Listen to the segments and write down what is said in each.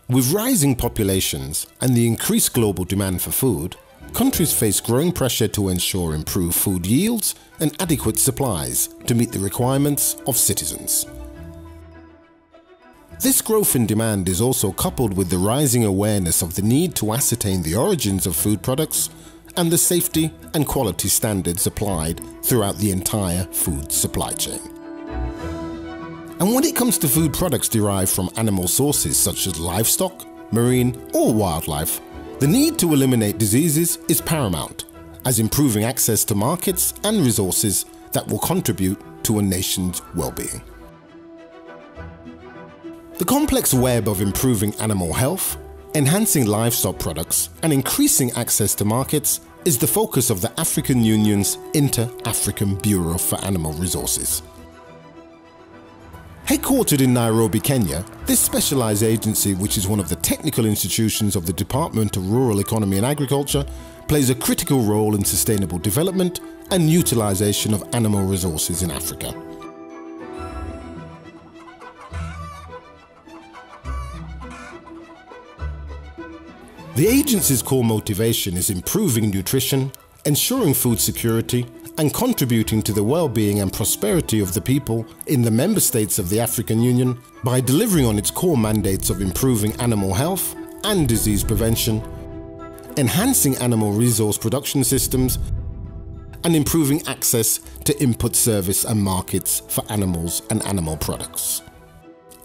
With rising populations and the increased global demand for food, countries face growing pressure to ensure improved food yields and adequate supplies to meet the requirements of citizens. This growth in demand is also coupled with the rising awareness of the need to ascertain the origins of food products and the safety and quality standards applied throughout the entire food supply chain. And when it comes to food products derived from animal sources such as livestock, marine or wildlife, the need to eliminate diseases is paramount, as improving access to markets and resources that will contribute to a nation's well-being. The complex web of improving animal health, enhancing livestock products and increasing access to markets is the focus of the African Union's Inter-African Bureau for Animal Resources. Headquartered in Nairobi, Kenya, this specialized agency, which is one of the technical institutions of the Department of Rural Economy and Agriculture, plays a critical role in sustainable development and utilization of animal resources in Africa. The agency's core motivation is improving nutrition, ensuring food security, and contributing to the well-being and prosperity of the people in the member states of the African Union by delivering on its core mandates of improving animal health and disease prevention, enhancing animal resource production systems, and improving access to input service and markets for animals and animal products.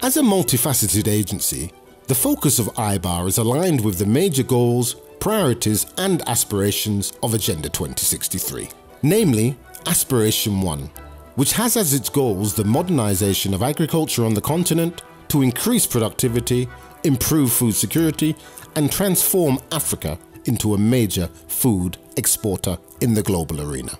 As a multifaceted agency, the focus of IBAR is aligned with the major goals, priorities and aspirations of Agenda 2063. Namely, Aspiration 1, which has as its goals the modernization of agriculture on the continent to increase productivity, improve food security, and transform Africa into a major food exporter in the global arena.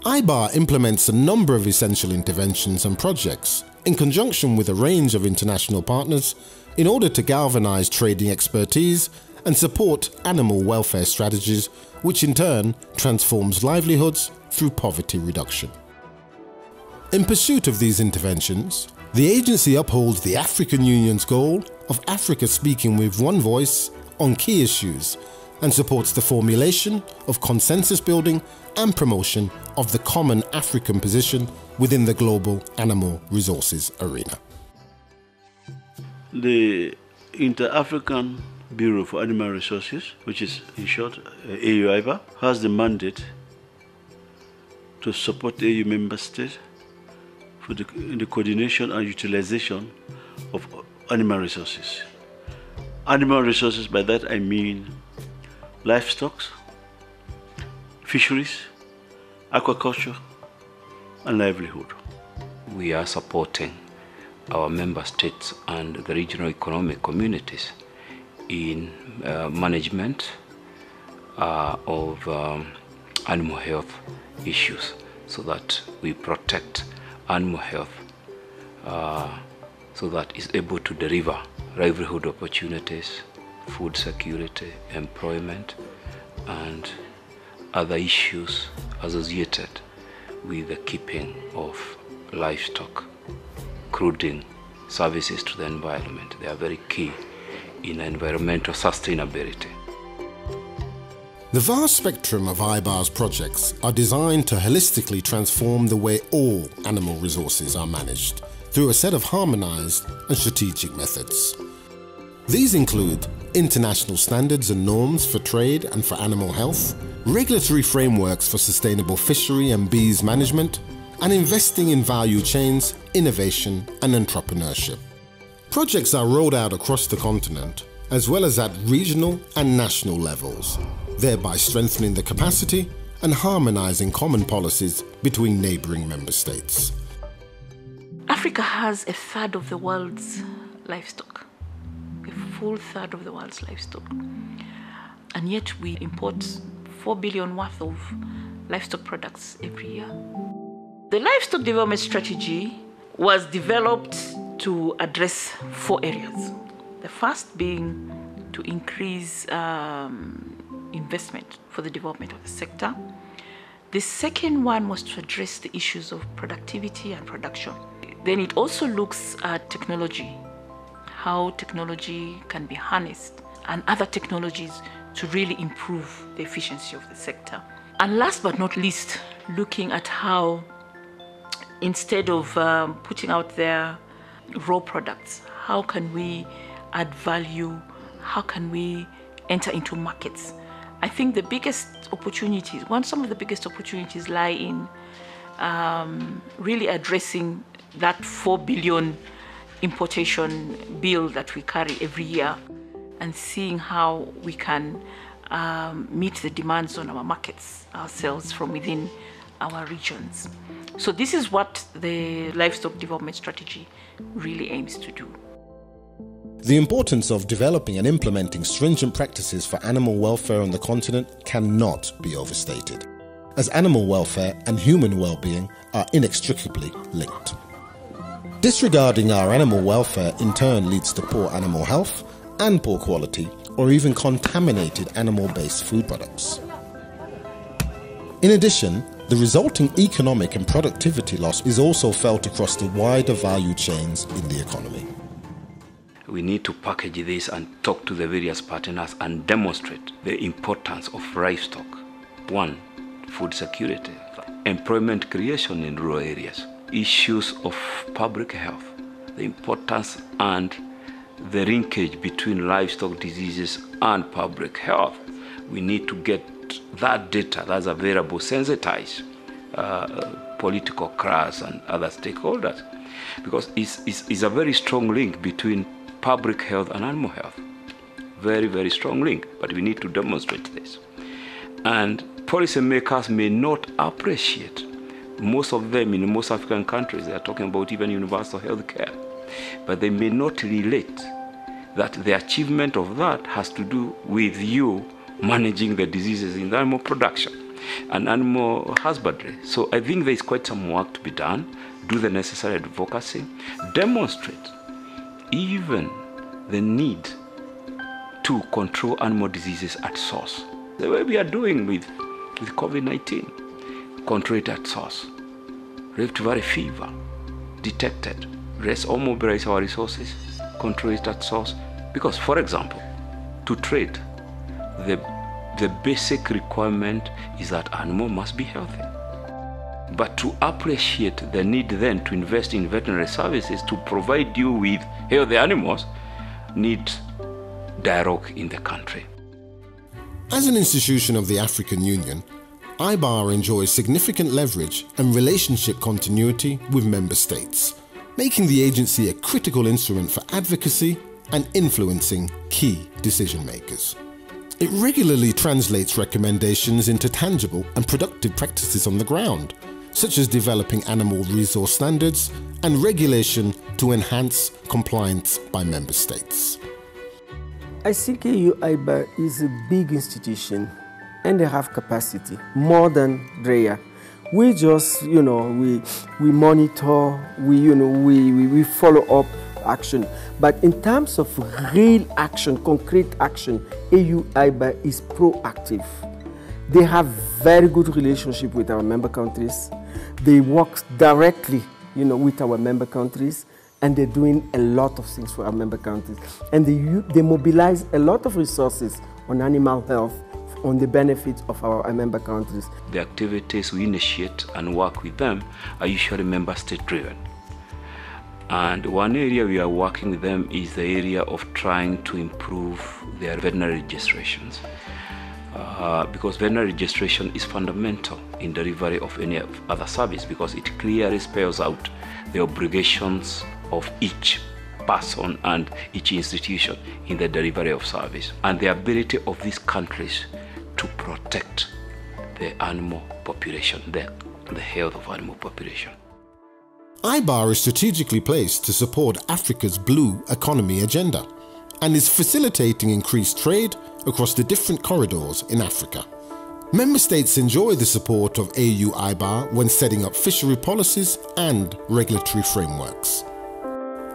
IBAR implements a number of essential interventions and projects in conjunction with a range of international partners in order to galvanize trading expertise and support animal welfare strategies, which in turn transforms livelihoods through poverty reduction. In pursuit of these interventions, the agency upholds the African Union's goal of Africa speaking with one voice on key issues and supports the formulation of consensus building and promotion of the common African position within the global animal resources arena. The Inter-African Bureau for Animal Resources, which is in short AU-IBAR, has the mandate to support AU member states in the coordination and utilization of animal resources. Animal resources, by that I mean livestock, fisheries, aquaculture, and livelihood. We are supporting our member states and the regional economic communities in management of animal health issues, so that we protect animal health so that it's able to deliver livelihood opportunities, food security, employment, and other issues associated with the keeping of livestock, including services to the environment. They are very key in environmental sustainability. The vast spectrum of IBAR's projects are designed to holistically transform the way all animal resources are managed through a set of harmonized and strategic methods. These include international standards and norms for trade and for animal health, regulatory frameworks for sustainable fishery and bees management, and investing in value chains, innovation, and entrepreneurship. Projects are rolled out across the continent, as well as at regional and national levels, thereby strengthening the capacity and harmonizing common policies between neighboring member states. Africa has a third of the world's livestock, a full third of the world's livestock. And yet we import 4 billion worth of livestock products every year. The livestock development strategy was developed to address 4 areas. The first being to increase investment for the development of the sector. The second one was to address the issues of productivity and production. Then it also looks at technology, how technology can be harnessed and other technologies to really improve the efficiency of the sector. And last but not least, looking at how instead of putting out there raw products, how can we add value? How can we enter into markets? I think the biggest opportunities, some of the biggest opportunities lie in really addressing that 4 billion importation bill that we carry every year and seeing how we can meet the demands on our markets ourselves from within our regions. So this is what the livestock development strategy really aims to do. The importance of developing and implementing stringent practices for animal welfare on the continent cannot be overstated, as animal welfare and human well-being are inextricably linked. Disregarding our animal welfare in turn leads to poor animal health and poor quality or even contaminated animal-based food products. In addition, the resulting economic and productivity loss is also felt across the wider value chains in the economy. We need to package this and talk to the various partners and demonstrate the importance of livestock. 1, food security, employment creation in rural areas, issues of public health, the importance and the linkage between livestock diseases and public health. We need to get that data that's available, sensitize political class and other stakeholders, because it's a very strong link between public health and animal health. Very, very strong link, but we need to demonstrate this. And policymakers may not appreciate, most of them in most African countries, they are talking about even universal health care, but they may not relate that the achievement of that has to do with you managing the diseases in the animal production and animal husbandry. So I think there is quite some work to be done, do the necessary advocacy, demonstrate even the need to control animal diseases at source. The way we are doing with COVID-19, control it at source. Rift Valley fever detected. Let's all mobilize our resources, control it at source. Because, for example, to trade, the basic requirement is that animal must be healthy. But to appreciate the need then to invest in veterinary services to provide you with healthy animals needs dialogue in the country. As an institution of the African Union, IBAR enjoys significant leverage and relationship continuity with member states, making the agency a critical instrument for advocacy and influencing key decision makers. It regularly translates recommendations into tangible and productive practices on the ground, such as developing animal resource standards and regulation to enhance compliance by member states. I think IBAR is a big institution and they have capacity, more than DREA. We just, we monitor, we follow up action. But in terms of real action, concrete action, IBAR is proactive. They have very good relationship with our member countries. They work directly, with our member countries, and they're doing a lot of things for our member countries. And they mobilize a lot of resources on animal health, on the benefits of our member countries. The activities we initiate and work with them are usually member state driven. And one area we are working with them is the area of trying to improve their veterinary registrations. Because veterinary registration is fundamental in delivery of any other service, because it clearly spells out the obligations of each person and each institution in the delivery of service, and the ability of these countries to protect the animal population, the health of animal population. IBAR is strategically placed to support Africa's blue economy agenda and is facilitating increased trade across the different corridors in Africa. Member states enjoy the support of AU IBAR when setting up fishery policies and regulatory frameworks.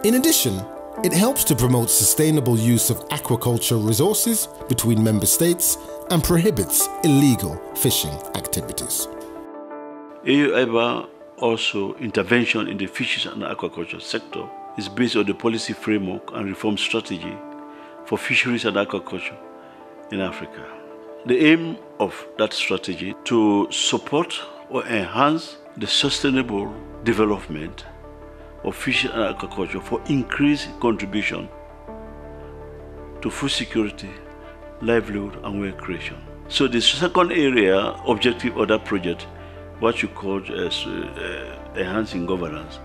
In addition, it helps to promote sustainable use of aquaculture resources between member states and prohibits illegal fishing activities. AU IBAR also intervention in the fisheries and aquaculture sector is based on the policy framework and reform strategy for fisheries and aquaculture in Africa. The aim of that strategy to support or enhance the sustainable development of fish and aquaculture for increased contribution to food security, livelihood, and wealth creation. So the second area, objective of that project, what you called as enhancing governance,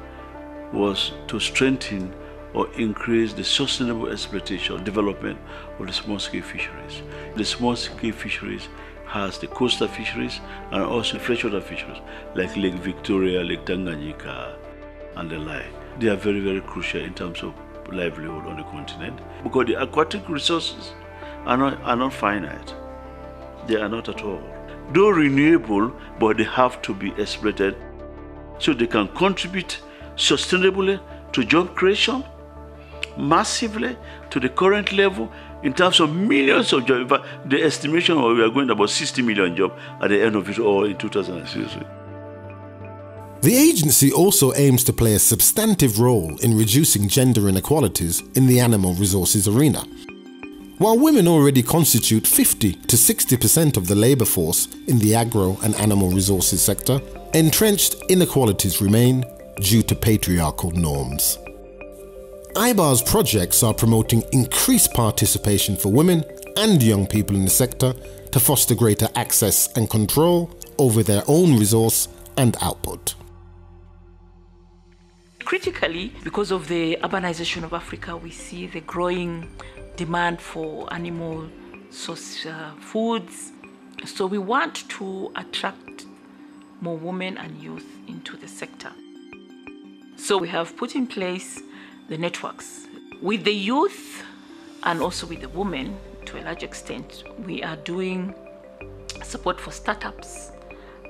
was to strengthen or increase the sustainable exploitation, development of the small-scale fisheries. The small-scale fisheries has the coastal fisheries and also freshwater fisheries, like Lake Victoria, Lake Tanganyika, and the like. They are very, very crucial in terms of livelihood on the continent, because the aquatic resources are not finite. They are not at all. Though renewable, but they have to be exploited so they can contribute sustainably to job creation, massively to the current level in terms of millions of jobs. In fact, the estimation we are going about 60 million jobs at the end of it all in 2006. The agency also aims to play a substantive role in reducing gender inequalities in the animal resources arena. While women already constitute 50 to 60% of the labour force in the agro and animal resources sector, entrenched inequalities remain due to patriarchal norms. IBAR's projects are promoting increased participation for women and young people in the sector to foster greater access and control over their own resource and output. Critically, because of the urbanization of Africa, we see the growing demand for animal source foods. So we want to attract more women and youth into the sector. So we have put in place the networks. With the youth and also with the women, to a large extent, we are doing support for startups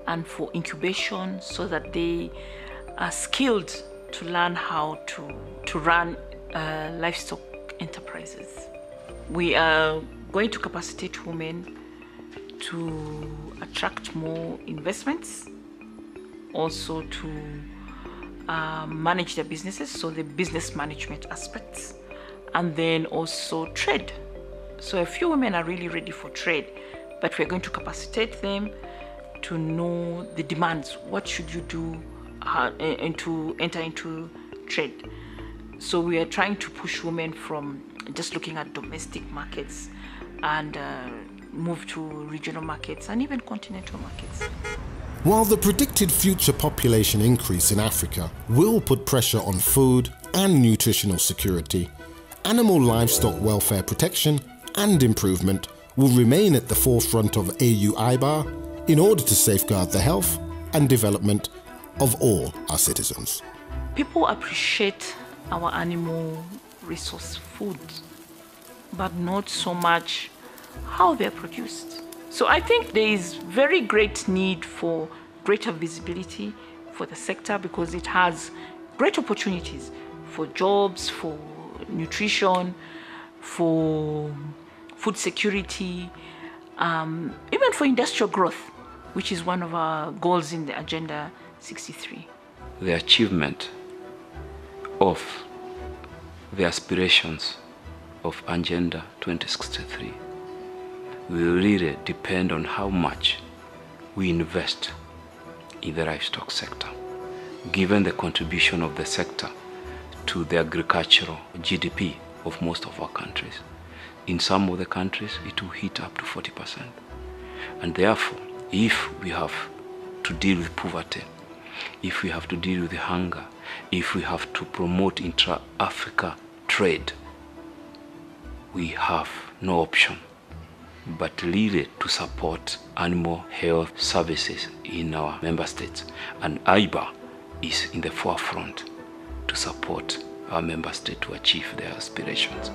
and for incubation so that they are skilled to learn how to run livestock enterprises. We are going to capacitate women to attract more investments, also to manage their businesses, so the business management aspects, and then also trade. So a few women are really ready for trade, but we're going to capacitate them to know the demands. What should you do and to enter into trade? So we are trying to push women from just looking at domestic markets and move to regional markets and even continental markets. While the predicted future population increase in Africa will put pressure on food and nutritional security, animal livestock welfare protection and improvement will remain at the forefront of AU IBAR in order to safeguard the health and development of all our citizens. People appreciate our animal resource food, but not so much how they're produced. So I think there is very great need for greater visibility for the sector, because it has great opportunities for jobs, for nutrition, for food security, even for industrial growth, which is one of our goals in the Agenda 63. The achievement of the aspirations of Agenda 2063 will really depend on how much we invest in the livestock sector, given the contribution of the sector to the agricultural GDP of most of our countries. In some of the countries, it will hit up to 40%. And therefore, if we have to deal with poverty, if we have to deal with the hunger, if we have to promote intra-Africa trade, we have no option but really to support animal health services in our member states. And IBAR is in the forefront to support our member state to achieve their aspirations.